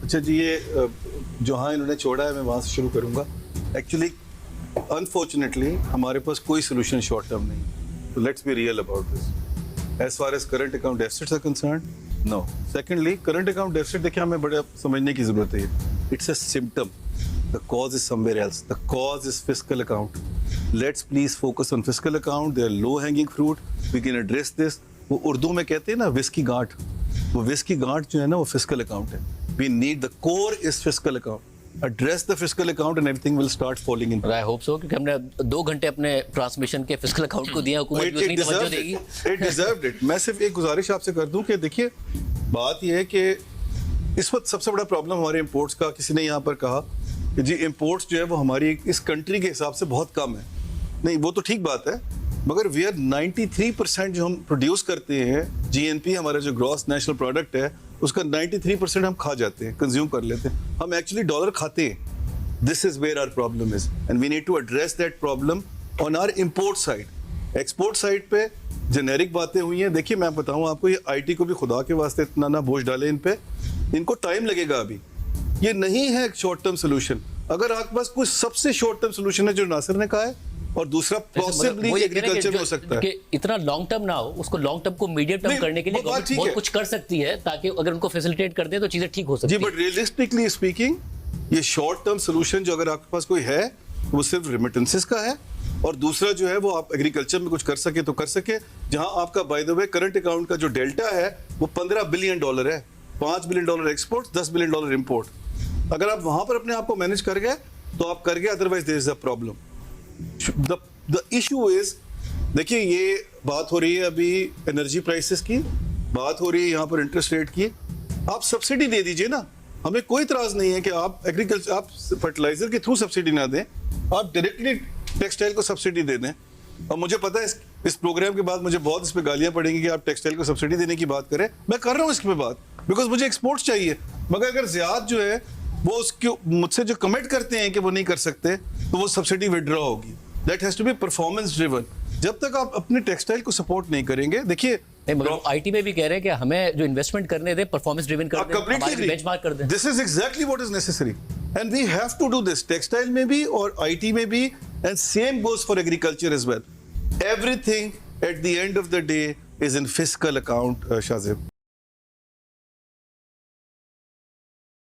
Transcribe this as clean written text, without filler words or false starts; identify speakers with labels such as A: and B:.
A: अच्छा जी, ये जहाँ इन्होंने छोड़ा है मैं वहाँ से शुरू करूँगा। एक्चुअली अनफॉर्चुनेटली हमारे पास कोई सोल्यूशन शॉर्ट टर्म नहीं, तो let's be real about this. As far as current account deficits are concerned, no. Secondly, current account deficit देखिए हमें बड़ा समझने की जरूरत है। It's a symptom, the cause is somewhere else, the cause is fiscal account. Let's please focus on fiscal account, they are low hanging fruit, we can address this. वो उर्दू में कहते हैं ना विस्की गांठ, वो विस्की गांठ जो है ना वो फिस्कल अकाउंट है। We need the core is fiscal account, address the fiscal account and everything will start falling in place.
B: I hope so, क्योंकि हमने 2 घंटे अपने ट्रांसमिशन के फिस्कल अकाउंट को दिया, हुकूमत भी उतनी तवज्जो देगी।
A: It deserved it. मैं सिर्फ एक गुजारिश आपसे कर दूं कि देखिए बात यह है कि इस वक्त सबसे बड़ा प्रॉब्लम हमारे इंपोर्ट्स का, किसी ने यहाँ पर कहा कि जी इंपोर्ट्स जो है वो हमारी इस कंट्री के हिसाब से बहुत कम है। नहीं, वो तो ठीक बात है, मगर वी आर 93% जो हम प्रोड्यूस करते हैं, जीएनपी हमारा जो ग्रॉस नेशनल प्रोडक्ट है उसका 93% हम खा जाते हैं, कंज्यूम कर लेते हैं। हम एक्चुअली डॉलर खाते हैं। This is where our problem is and we need to address that problem on our import side. Export side पे जेनेरिक बातें हुई हैं। देखिए मैं बताऊं आपको, ये आईटी को भी खुदा के वास्ते इतना ना बोझ डाले इन पे, इनको टाइम लगेगा अभी। ये नहीं है एक शॉर्ट टर्म सोल्यूशन। अगर आपके पास कोई सबसे शॉर्ट टर्म सोल्यूशन है जो नासिर ने कहा है, और दूसरा पॉसिबली एग्रीकल्चर में हो सकता है
B: कि इतना लॉन्ग टर्म ना हो, उसको लॉन्ग टर्म को मीडियम टर्म करने के लिए गवर्नमेंट बहुत कुछ कर सकती है, ताकि अगर उनको फैसिलिटेट कर दे तो चीजें ठीक हो सकती
A: है। जी, बट रियलिस्टिकली स्पीकिंग ये शॉर्ट टर्म सोल्यूशन जो अगर आपके पास कोई है वो सिर्फ रेमिटेंसेस का है, और दूसरा जो है वो आप एग्रीकल्चर में कुछ कर सके तो कर सके, जहां आपका by the way current account का जो डेल्टा है वो $15 बिलियन है। $5 बिलियन एक्सपोर्ट, $10 बिलियन इंपोर्ट। अगर आप वहां पर अपने आप को मैनेज कर गए तो आप कर गए, otherwise there is a problem. The issue is, देखिए ये बात हो रही है अभी एनर्जी प्राइसेस की, बात हो रही है यहाँ पर इंटरेस्ट रेट की। आप सब्सिडी दे दीजिए ना, हमें कोई इतराज नहीं है कि आप एग्रीकल्चर, आप फर्टिलाइजर के थ्रू सब्सिडी ना दें, आप डायरेक्टली टेक्सटाइल को सब्सिडी दे दें। और मुझे पता है इस प्रोग्राम के बाद मुझे बहुत इस पे गालियां पड़ेंगी कि आप टेक्सटाइल को सब्सिडी देने की बात करें। मैं कर रहा हूँ इस पे बात, बिकॉज मुझे एक्सपोर्ट्स चाहिए। मगर अगर ज़ियाद जो है वो उसके मुझसे जो कमिट करते हैं कि वो नहीं कर सकते, तो वो सब्सिडी विड्रॉ होगी। That has to be performance driven. जब तक आप अपने टेक्सटाइल को सपोर्ट नहीं करेंगे, देखिए
B: आईटी में भी कह रहे हैं कि हमें जो इन्वेस्टमेंट करने दे परफॉर्मेंस ड्रिवन कर दे, हमारे बेंचमार्क कर दे।
A: This is exactly what is necessary and we have to do this, textile में भी और आईटी में भी, and same goes for agriculture as well. Everything at the end of the day is in fiscal account, Shazib.